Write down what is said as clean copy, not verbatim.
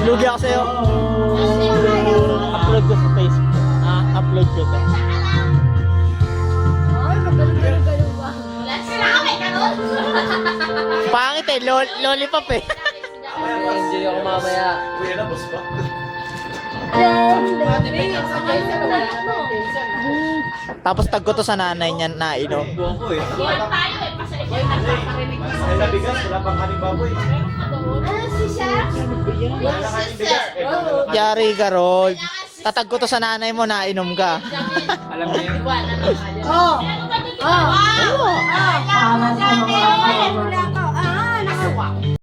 Lugi ako sa'yo. Upload ko sa Facebook. Upload ko to. Pangit eh, lollipop eh. Enjoy ako mamaya. Uy, na, boss ba? Tapos tag ko to sa nanay niya na inom. Buwan ko eh. Ay, nabigas, wala pang kaning baboy. Wala na kaning bigas. Yari ka, Rod. Tatag ko to sa nanay mo na inom ka. Alam niyo yun? Nakuha.